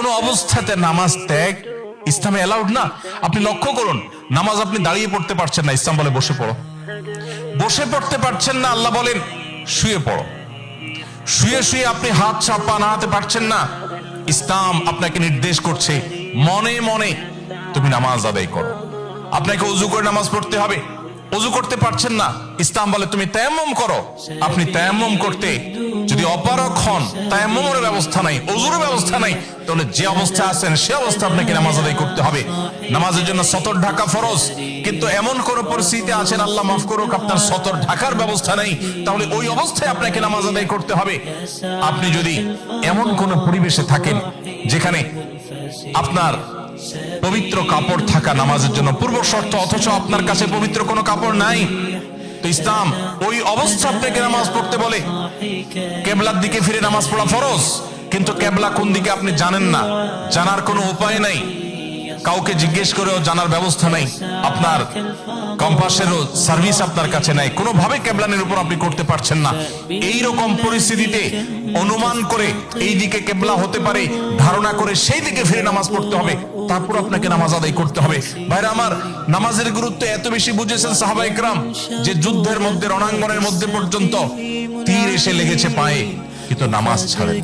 কোনো অবস্থাতে নামাজ ত্যাগ ইসলামে অ্যালাউড না। আপনি লক্ষ্য করুন, নামাজ আপনি দাঁড়িয়ে পড়তে পারছেন না, ইসলাম বলে বসে পড়ো। বসে পড়তে পারছেন না, আল্লাহ বলেন শুয়ে পড়ো। শুয়ে শুয়ে আপনি হাত পা নাড়াতে পারছেন না, ইসলাম আপনাকে নির্দেশ করছে মনে মনে তুমি নামাজ আদায় করো। আপনাকে ওযু করে নামাজ পড়তে হবে, ওযু করতে পারছেন না, ইসলাম বলে তুমি তায়াম্মুম করো। আপনি তায়াম্মুম করতে যদি অপারগ হন, তায়াম্মুমের ব্যবস্থা নাই, ওযুর ব্যবস্থা নাই, তাহলে যে অবস্থা আছেন সে অবস্থা আপনাকে নামাজ আদায় করতে হবে। নামাজের জন্য সতর ঢাকা ফরজ, কিন্তু এমন কোন পরিস্থিতি আছেন, আল্লাহ মাফ করুক, আপনার সতর ঢাকার ব্যবস্থা নেই, তাহলে ওই অবস্থায় আপনাকে নামাজ আদায় করতে হবে। আপনি যদি এমন কোন পরিবেশে থাকেন যেখানে আপনার পবিত্র কাপড় থাকা নামাজের জন্য পূর্ব শর্ত, অথচ আপনার কাছে পবিত্র কোনো কাপড় নাই, তো ইসলাম ওই অবস্থা আপনাকে নামাজ পড়তে বলে। কেবলার দিকে ফিরে নামাজ পড়া ফরজ, কিন্তু কেবলা কোন দিকে আপনি জানেন না, জানার কোনো উপায় নাই, কাউকে জিজ্ঞেস করেও জানার ব্যবস্থা নাই, আপনার কম্পাসেরও সার্ভিস আপনার কাছে নাই, কোনোভাবে কেবলানের উপর আপনি করতে পারছেন না। এই রকম পরিস্থিতিতে অনুমান করে এই দিকে কেবলা হতে পারে ধারণা করে সেই দিকে ফিরে নামাজ পড়তে হবে, তারপর আপনাকে নামাজ আদায় করতে হবে। ভাইরা আমার, নামাজের গুরুত্ব এত বেশি বুঝেছেন সাহাবা ইকরাম যে যুদ্ধের মধ্যে, রণাঙ্গনের মধ্যে পর্যন্ত তীর এসে লেগেছে পায়ে, কিন্তু নামাজ ছাড়েন।